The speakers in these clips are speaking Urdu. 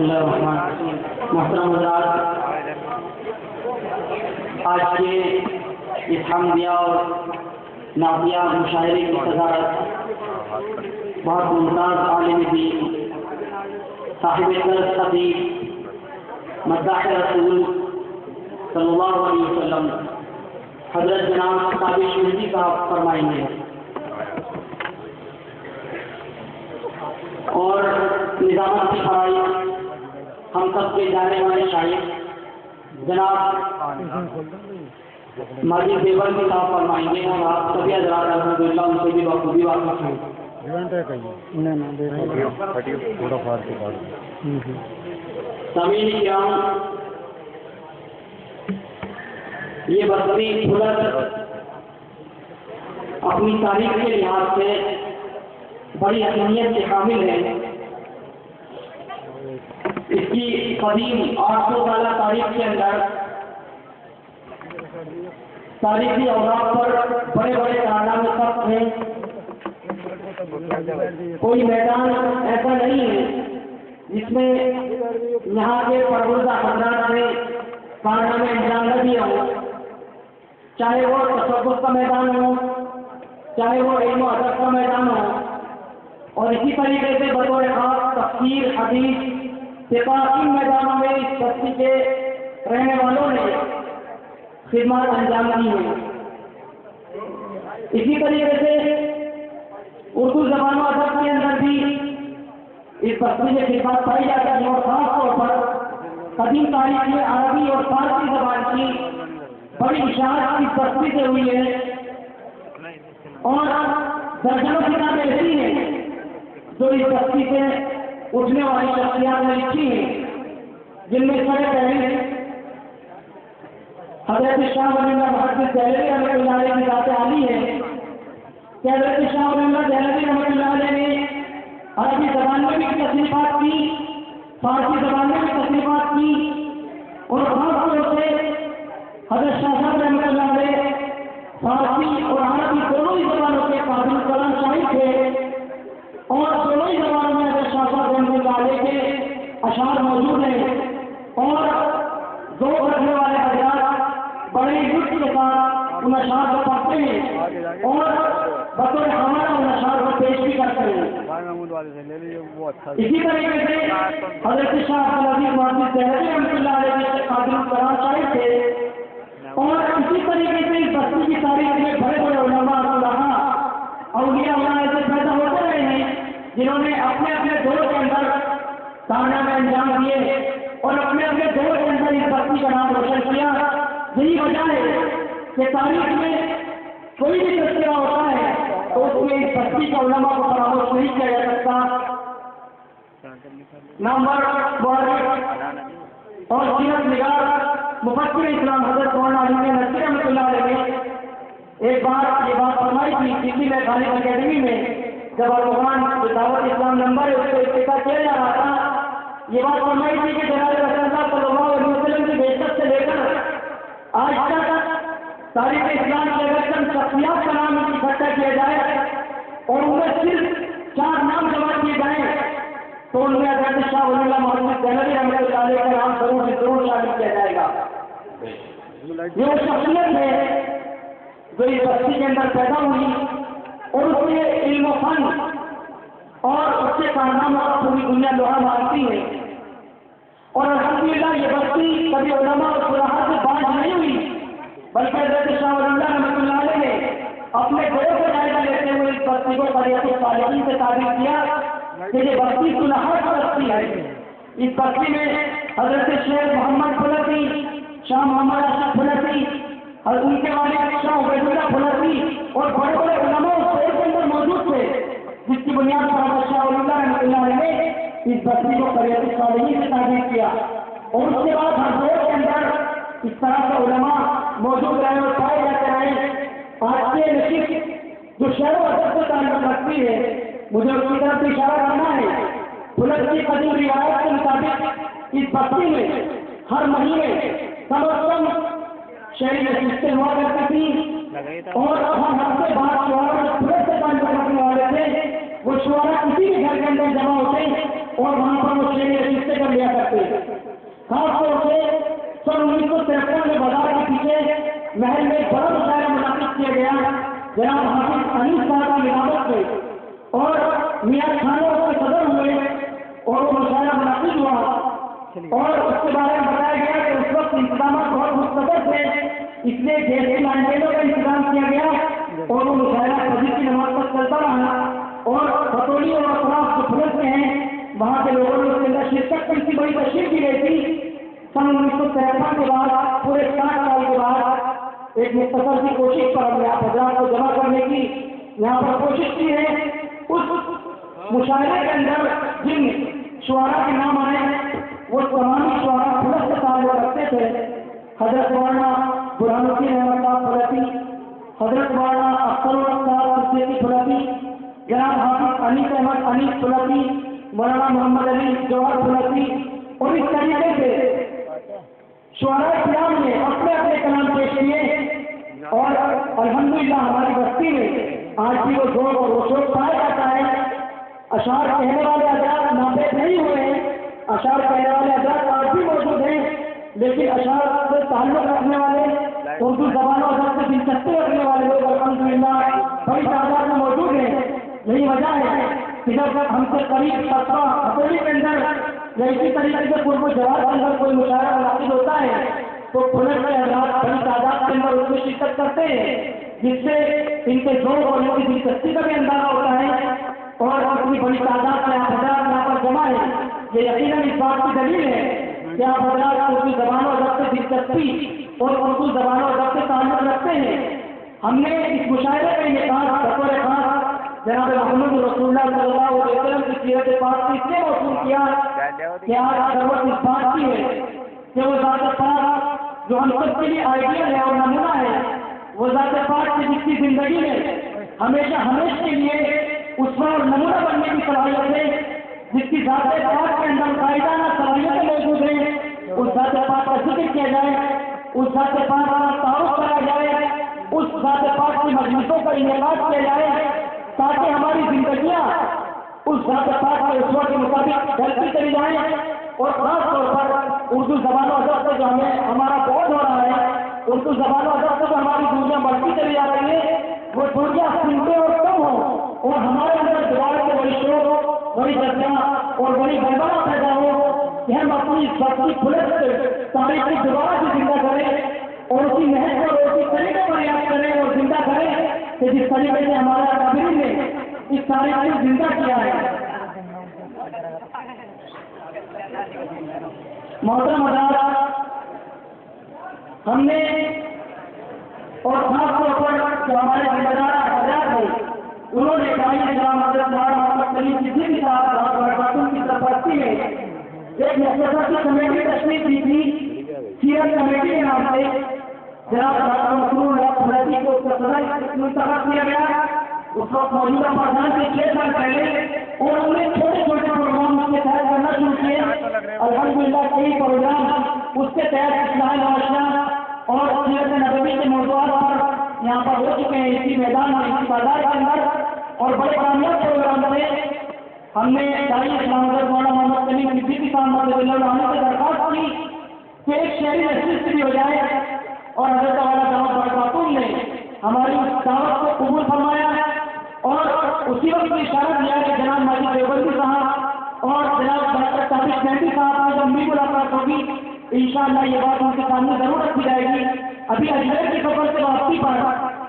محترم حضرات، آج کے اس حمدیہ اور نعتیہ مشاعرے کی صدارت بہت ممتاز عالم دین، صاحب درس خطیب، مداح رسول صلی اللہ علیہ وسلم حضرت جناب صاحب شہیدی صاحب فرمائیں گے، اور نظامت کی فرائض ہم سب کے جانے والے شاعر جناب ماجد دیوبندی صاحب فرمائیں گے، اور آپ سبھی حضرات الحمدللہ ان سے بھی بخوبی واقف ہیں۔ سامعین کرام، یہ بستی بھولت اپنی تاریخ کے لحاظ سے بڑی اہمیت کے حامل ہے۔ اس کی قدیم 800 سالہ تاریخ کے اندر تاریخی اوراق پر بڑے بڑے کارنامے ثبت ہیں۔ کوئی میدان ایسا نہیں ہے جس میں یہاں کے پروردہ حضرات نے کارنامے انجام نہ دیا ہو، چاہے وہ تصوف کا میدان ہو، چاہے وہ علم و ادب کا میدان ہو، اور اسی طریقے سے بطور خاص تفسیر، حدیث، فقہ، ان میدانوں میں اس بستی کے رہنے والوں نے خدمات انجام دی ہیں۔ اسی طریقے سے اردو زبان و ادب کے اندر بھی اس بستی میں خدمات پائی جاتی ہیں، اور خاص طور پر قدیم تاریخ میں عربی اور فارسی زبان کی بڑی اشاعت اس بستی سے ہوئی ہے، اور درجنوں کتابیں ایسی ہیں جو اس بستی سے اٹھنے والی شخصیات نے لکھی ہیں، جن میں سب پہلے حضرت شاہ ولی اللہ محدث دہلوی رحمۃ اللہ علیہ کی ذات عالی ہے کہ حضرت شاہ ولی اللہ دہلوی رحمۃ اللہ علیہ نے عربی زبان میں بھی تصنیفات کی، فارسی زبان میں بھی تصنیفات کی، اور خاص طور سے حضرت شاہ صاحب رحمۃ اللہ علیہ فارسی اور عربی دونوں ہی زبانوں کے قابل کلام شاعر تھے، اور دونوں ہی زبانوں میں حضرت شاہ صاحب رحمۃ اللہ علیہ کے اشعار موجود ہیں، اور دو رکھنے والے حضرات بڑے لطف کے ساتھ ان اشعار کو پڑھتے ہیں اور بطور ہمارا ان اشعار کو پیش بھی کرتے ہیں۔ اسی طریقے سے حضرت شاہ عبدالعزیز محدث دہلوی رحمۃ اللہ علیہ کے قابل کلام شاعر تھے، اور اسی طریقے سے اس بستی کی تاریخ میں بڑے بڑے علماء اولیاء اللہ ایسے پیدا ہوتے رہے ہیں جنہوں نے اپنے اپنے دور کے اندر کارنامے انجام دیے، اور اپنے اپنے دور کے اندر اس بستی کا نام روشن کیا۔ یہی وجہ ہے کہ تاریخ میں کوئی بھی تذکرہ ہوتا ہے تو اس میں اس بستی کے علماء کو فراموش نہیں کیا جا سکتا۔ نامور مورخ اور سیرت نگار مفسر اسلام حضرت مولانا علی نقوی رحمۃ اللہ علیہ نے ایک بار یہ بات فرمائی تھی کسی میں غالب اکیڈمی میں، جب افغان دعوت اسلام نمبر ہے اس کو افتتاح کیا جا رہا تھا، یہ بات فرمائی تھی کہ جناب رسول اللہ صلی اللہ علیہ وسلم کی بعثت سے لے کر آج تک تاریخ اسلام کی اگر چند شخصیات کا نام اکٹھا کیا جائے اور ان میں صرف 4 نام جمع کیے جائیں تو ان میں حضرت شاہ ولی اللہ محدث دہلوی رحمۃ اللہ علیہ کا نام ضرور سے ضرور شامل کیا جائے گا۔ یہ وہ شخصیت ہے جو اس بستی کے اندر پیدا ہوئی، اور اس کے علم و فن اور اس کے کارناموں کا پوری دنیا لوہا مانتی ہے، اور الحمدللہ یہ بستی کبھی علماء اور فقہاء سے بانج نہیں ہوئی، بلکہ حضرت شاہ ولی اللہ رحمۃ اللہ علیہ نے اپنے گھروں کو جائزہ لیتے ہوئے اس بستی کو قریت الصالحین سے تعبیر کیا کہ یہ بستی صلحات کی بستی ہے۔ اس بستی میں حضرت شیخ محمد فلسی، شاہ محمد اشرف فلسی، اور ان کے والد شاہ عبید اللہ فلسی اور بڑے بڑے علماء اس شہر کے اندر موجود تھے، جس کی بنیاد پر حضرت شاہ ولی اللہ رحمۃ اللہ علیہ نے اس بستی کو قریت الصالحین سے تعبیر کیا، اور اس کے بعد ہر دور کے اندر اس طرح کے علماء موجود رہے اور پائے جاتے رہے۔ آج کے نشست جو شعر و ادب سے تعلق رکھتی ہے، مجھے اس کی طرف اشارہ کرنا ہے۔ فلک کی قدیم روایت کے مطابق اس بستی میں ہر مہینے کم از کم شہری نشستیں ہوا کرتی تھیں، اور ہر ہفتے بعد شعراء فلک سے تعلق رکھنے والے تھے وہ شعراء کسی بھی گھر کے اندر جمع ہوتے اور وہاں پر وہ شیر رشتے کر لیا کرتے. خاص طور سے 1953 میں بازار کے پیچھے محل میں بڑا مشاعرہ منعقد کیا گیا جناب حافظ انیس صاحب کی نامت پہ, اور میاں خانوں کے صدر ہوئے اور وہ مشاعرہ منعقد ہوا, اور اس کے بارے میں بتایا گیا کہ اس وقت انتظامات بہت مستقل تھے, اس لیے گیس کی لائنوں کا انتظام کیا گیا اور وہ مشاعرہ فجر کی نماز تک چلتا رہا, اور بطولی اور اطراف جو پھلس میں ہیں وہاں کے لوگوں نے اس کے اندر شرکت کی تھی, بڑی تشریف کی گئی تھی. 1953 کے بعد پورے 60 سال کے بعد ایک مختصر سی کوشش پر ہم نے آپ حضرات کو جمع کرنے کی یہاں پر کوشش کی ہے. اس مشاعرے کے اندر جن شعراء کے نام آئے ہیں وہ تمام شعراء پھلس سے تعلق رکھتے تھے. حضرت مولانا برہان الدین احمد صاحب پھلسی, حضرت مولانا اختر صاحب صدیقی پھلسی, جناب حافظ انیس احمد انیس پھلسی, مولانا محمد علی جوہر پھلسی, اور اس طریقے سے شعراء اسلام نے اپنے اپنے کلام پیش کیے, اور الحمدللہ ہماری بستی میں آج بھی وہ ذوق اور وہ شوق پایا جاتا ہے. اشعار کہنے والے حضرات ناپید نہیں ہوئے ہیں, اشعار کہنے والے حضرات آج بھی موجود ہیں, لیکن اشعار سے تعلق رکھنے والے, اردو زبان و ادب سے دلچسپی رکھنے والے لوگ الحمدللہ بڑی تعداد میں موجود ہیں. یہی وجہ ہے کہ جب ہم سے قریب سطح حصولی کے اندر یا اسی طریقے سے پورب جواب کے اندر کوئی مشاعرہ منعقد ہوتا ہے تو پولیس کے حضرات بڑی تعداد کے اندر اس میں شرکت کرتے ہیں, جس سے ان کے ذوق اور ان کی دلچسپی کا بھی اندازہ ہوتا ہے, اور اپنی بڑی تعداد میں آپ حضرات یہاں پر جمع ہے. یہ یقیناً اس بات کی دلیل ہے کہ آپ حضرات اردو زبان و ادب سے دلچسپی اور اردو زبان و ادب سے تعلق رکھتے ہیں. ہم نے اس مشاعرے کا انعقاد بطور خاص جناب محمد رسول اللہ صلی اللہ علیہ وسلم کی سیرت پاک سے اس لیے موصول کیا کہ آج ضرورت اس بات کی ہے کہ وہ ذات پاک جو ہم سب کے لیے آئیڈیل ہے اور نمونہ ہے, وہ ذات پاک کی جس کی زندگی میں ہمیشہ ہمیشہ کے لیے اس پر نمونہ بننے کی صلاحیت ہے, جس کی ذات پاک کے اندر قائدانہ صلاحیتیں موجود ہیں, اس ذات پاک کا ذکر کیا جائے, اس ذات پاک کا تعارف کرایا جائے, اس ذات پاک کی مجلسوں کا انعقاد کیا جائے, تاکہ ہماری زندگیاں اس ذات پاک کے اسوا کے مطابق ڈھلتی چلی جائیں. اور خاص طور پر اردو زبان و ادب سے جو ہمارا بہت ہو رہا ہے, اردو زبان و ادب سے جو ہماری دوریاں بڑھتی چلی جا رہی ہے, وہ دوریاں سنتے اور کم ہوں, اور ہمارے اندر دوبارہ سے بڑی شوق, بڑی درجہ اور بڑی گڑبڑا پیدا ہو کہ ہم اپنی سختی پھلس سے تاریخ کی دوبارہ سے زندہ کریں, اور اسی محنت اور اسی طریقے پر یاد کریں اور زندہ کریں کہ جس طریقے سے ہمارے اکابرین نے اس تاریخ کو زندہ کیا ہے. محترم حضرات, ہم نے اور خاص طور پر جو ہمارے ذمہ دار حضرات ہیں انہوں نے قائد نظام حضرت مولانا محمد سلیم صدیقی صاحب کی سرپرستی میں ایک مختصر سی کمیٹی تشکیل کی تھی, سیرت کمیٹی کے نام سے. جناب ڈاکٹر مسرور اللہ پھلسی کو صدر منتخب کیا گیا اس وقت موجودہ پردھان سے 6 سال پہلے, اور ہم نے چھوٹے چھوٹے پروگرام اس کے تحت کرنا شروع کیے. الحمدللہ کئی پروگرام اس کے تحت اصلاح معاشرہ اور سیرت نبوی کے موضوعات پر یہاں پر ہو چکے ہیں, اسی میدان میں اسی بازار کے اندر, اور بڑے کامیاب پروگرام سے ہم نے داعی اسلام حضرت مولانا محمد سلیم صدیقی صاحب رضی اللہ عنہ سے درخواست کی کہ ایک شہری نشست بھی ہو جائے, اور حضرت والا دعوت برکاتون نے ہماری اس دعوت کو قبول فرمایا, اور اسی وقت اشارہ دیا کہ جناب ماجد دیوبندی صاحب اور جناب ڈاکٹر ثابت مہندی صاحب کی جب بھی ملاقات ہوگی انشاءاللہ یہ بات ان کے سامنے ضرور رکھی جائے گی. ابھی اجمیر کی سفر سے واپسی پر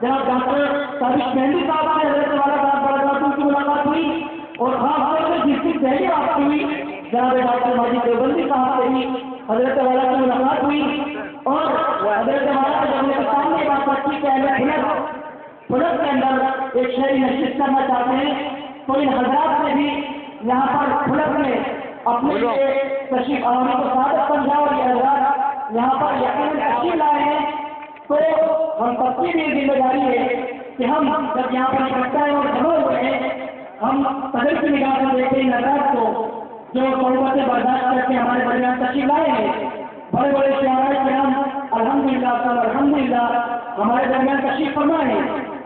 جناب ڈاکٹر ثابت مہندی صاحب سے حضرت والا دعوت برکاتون کی ملاقات ہوئی, اور خاص طور سے جس کی پہلی واپسی ہوئی جناب ڈاکٹر ماجد دیوبندی صاحب سے بھی حضرت والا کی ملاقات ہوئی, اور حضرت والا جب میرے سامنے بات رکھی کہ پھلس کے اندر ایک شہری نشست کرنا چاہتے ہیں, تو ان حضرات نے بھی یہاں پر پھلس میں اپنے تشریف آوری کو سعادت سمجھا, اور یہ حضرات یہاں پر یقیناً تشریف لائے ہیں. تو ہم سب کی بھی ذمہ داری ہے کہ ہم جب یہاں پر اکٹھا ہیں اور جمع ہوئے ہیں, ہم قدر کی نگاہ سے دیکھیں ان حضرات کو جو صحبت برداشت کر کے ہمارے درمیان تشریف لائے ہیں. بڑے بڑے شعراء کرام الحمدللہ الحمدللہ ہمارے درمیان تشریف فرما ہے.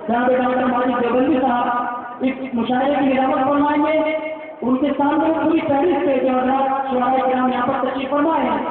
جناب ڈاکٹر ماجد دیوبندی صاحب اس مشاعرے کی نظامت فرمائیں گے, ان کے سامنے پوری فہرست ہے جو حضرات شعراء کرام یہاں پر تشریف فرمائے ہیں.